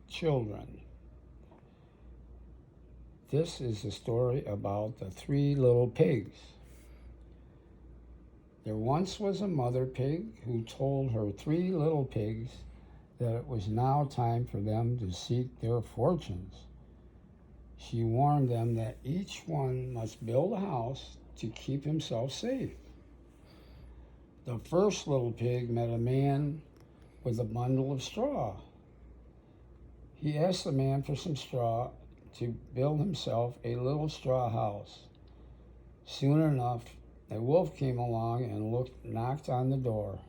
children. This is a story about the three little pigs. There once was a mother pig who told her three little pigs that it was now time for them to seek their fortunes. She warned them that each one must build a house to keep himself safe. The first little pig met a man with a bundle of straw. He asked the man for some straw to build himself a little straw house. Soon enough, a wolf came along and knocked on the door.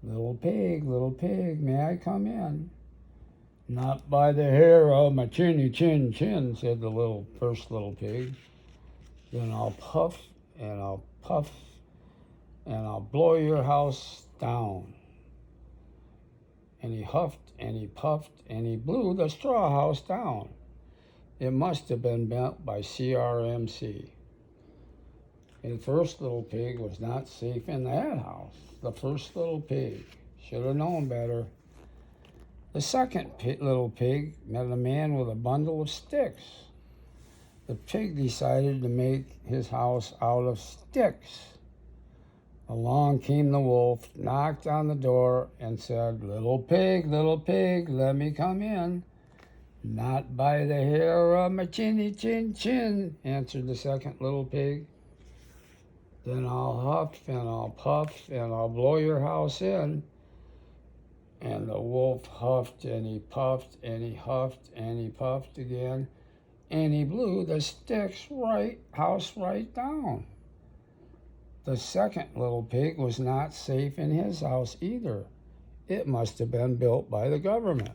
Little pig, may I come in? Not by the hair of my chinny chin chin, said the first little pig. Then I'll puff and I'll puff and I'll blow your house down. And he huffed and he puffed and he blew the straw house down. It must have been built by CRMC. The first little pig was not safe in that house. The first little pig should have known better. The second little pig met a man with a bundle of sticks. The pig decided to make his house out of sticks. Along came the wolf, knocked on the door, and said, little pig, let me come in. Not by the hair of my chinny chin chin, answered the second little pig. Then I'll huff and I'll puff and I'll blow your house in. And the wolf huffed and he puffed and he huffed and he puffed again, and he blew the house right down. The second little pig was not safe in his house either. It must have been built by the government.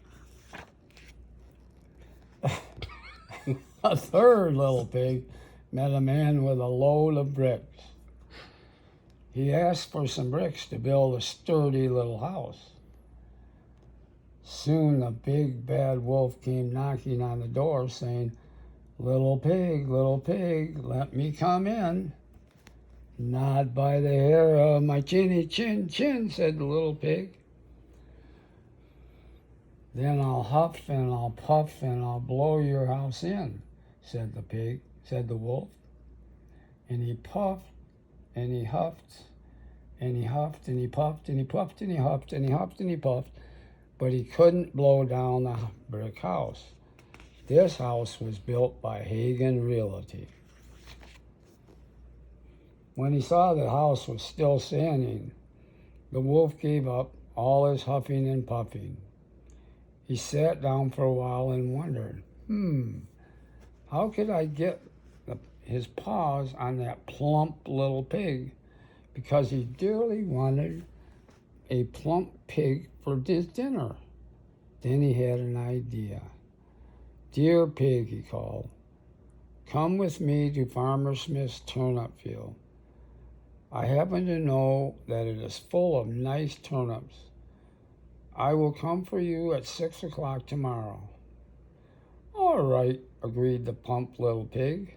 A third little pig met a man with a load of bricks. He asked for some bricks to build a sturdy little house. Soon the big bad wolf came knocking on the door saying, little pig, let me come in. Not by the hair of my chinny chin chin, said the little pig. Then I'll huff and I'll puff and I'll blow your house in, said the wolf. And he puffed and he huffed and he huffed and he puffed and he puffed and he huffed and he huffed and he puffed, but he couldn't blow down the brick house. This house was built by Hagen Realty. When he saw the house was still standing, the wolf gave up all his huffing and puffing. He sat down for a while and wondered, how could I get his paws on that plump little pig? Because he dearly wanted a plump pig for his dinner. Then he had an idea. Dear pig, he called, come with me to Farmer Smith's turnip field. I happen to know that it is full of nice turnips. I will come for you at 6 o'clock tomorrow. All right, agreed the plump little pig.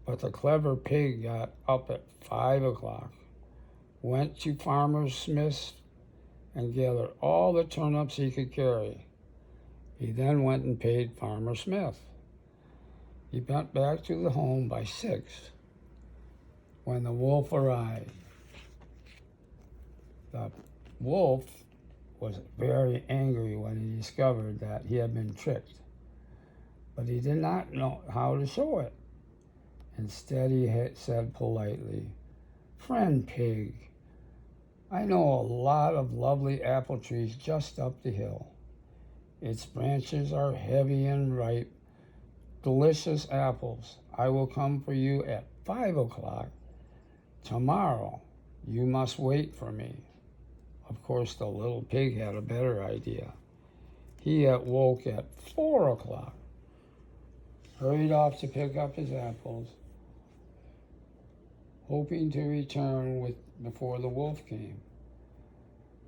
But the clever pig got up at 5 o'clock, went to Farmer Smith's, and gathered all the turnips he could carry. He then went and paid Farmer Smith. He went back to the home by 6 when the wolf arrived. The wolf was very angry when he discovered that he had been tricked, but he did not know how to show it. Instead, he had said politely, friend pig, I know a lot of lovely apple trees just up the hill. Its branches are heavy and ripe, delicious apples. I will come for you at 5 o'clock. Tomorrow, you must wait for me. Of course, the little pig had a better idea. He woke at 4 o'clock, hurried off to pick up his apples, hoping to return before the wolf came.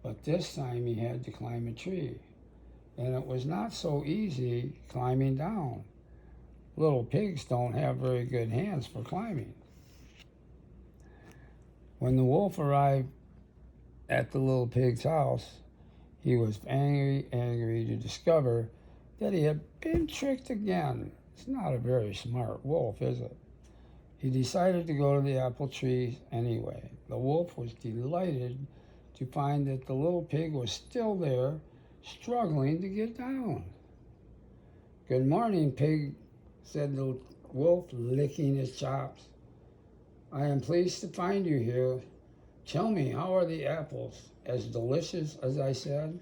But this time he had to climb a tree, and it was not so easy climbing down. Little pigs don't have very good hands for climbing. When the wolf arrived at the little pig's house, he was angry to discover that he had been tricked again. It's not a very smart wolf, is it? He decided to go to the apple tree anyway. The wolf was delighted to find that the little pig was still there, struggling to get down. "Good morning, pig," said the wolf, licking his chops. "I am pleased to find you here. Tell me, how are the apples? As delicious as I said?"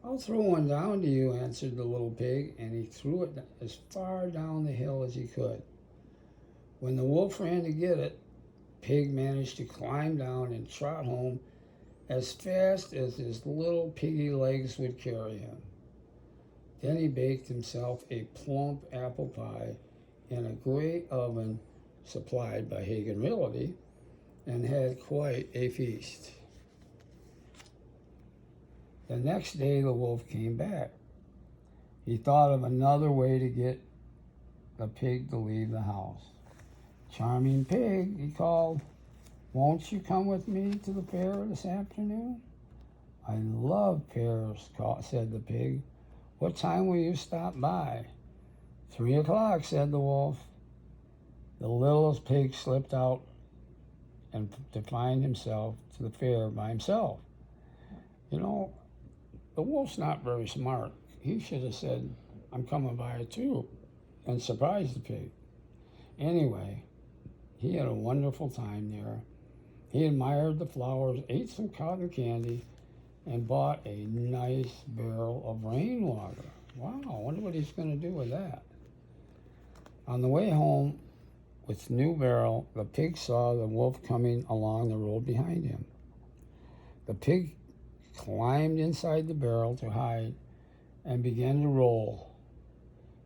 "I'll throw one down to you," answered the little pig, and he threw it as far down the hill as he could. When the wolf ran to get it, Pig managed to climb down and trot home as fast as his little piggy legs would carry him. Then he baked himself a plump apple pie in a great oven supplied by Hagen Realty and had quite a feast. The next day the wolf came back. He thought of another way to get the pig to leave the house. "Charming pig," he called, "won't you come with me to the fair this afternoon?" "I love fairs," said the pig. "What time will you stop by?" 3 o'clock, said the wolf. The littlest pig slipped out and to find himself to the fair by himself. You know, the wolf's not very smart. He should have said, "I'm coming by too," and surprised the pig. Anyway, he had a wonderful time there. He admired the flowers, ate some cotton candy, and bought a nice barrel of rainwater. Wow, I wonder what he's going to do with that. On the way home with the new barrel, the pig saw the wolf coming along the road behind him. The pig climbed inside the barrel to hide and began to roll.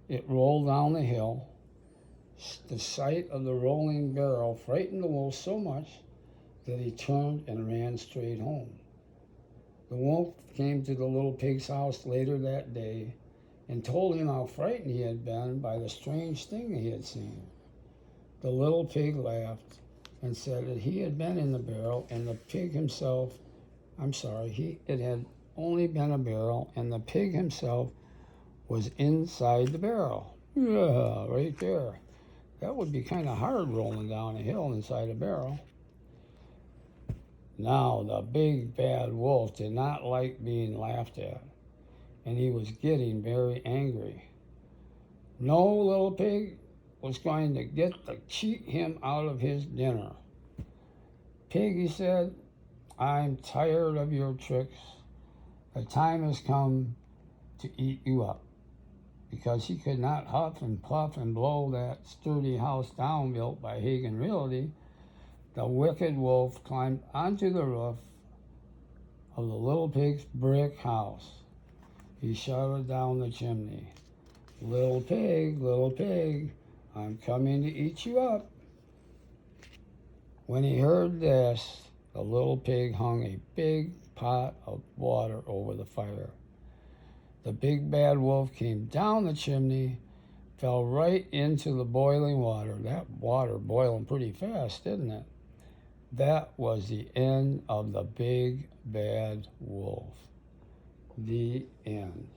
It rolled down the hill. The sight of the rolling barrel frightened the wolf so much that he turned and ran straight home. The wolf came to the little pig's house later that day and told him how frightened he had been by the strange thing he had seen. The little pig laughed and said that he had been in the barrel and the pig himself, it had only been a barrel and the pig himself was inside the barrel. Yeah, right there. That would be kind of hard rolling down a hill inside a barrel. Now, the big bad wolf did not like being laughed at, and he was getting very angry. No little pig was going to get to cheat him out of his dinner. "Pig," he said, "I'm tired of your tricks. The time has come to eat you up." Because he could not huff and puff and blow that sturdy house down built by Hagen Realty, the wicked wolf climbed onto the roof of the little pig's brick house. He shouted down the chimney, little pig, I'm coming to eat you up." When he heard this, the little pig hung a big pot of water over the fire. The big bad wolf came down the chimney, fell right into the boiling water. That water boiling pretty fast, didn't it? That was the end of the big bad wolf. The end.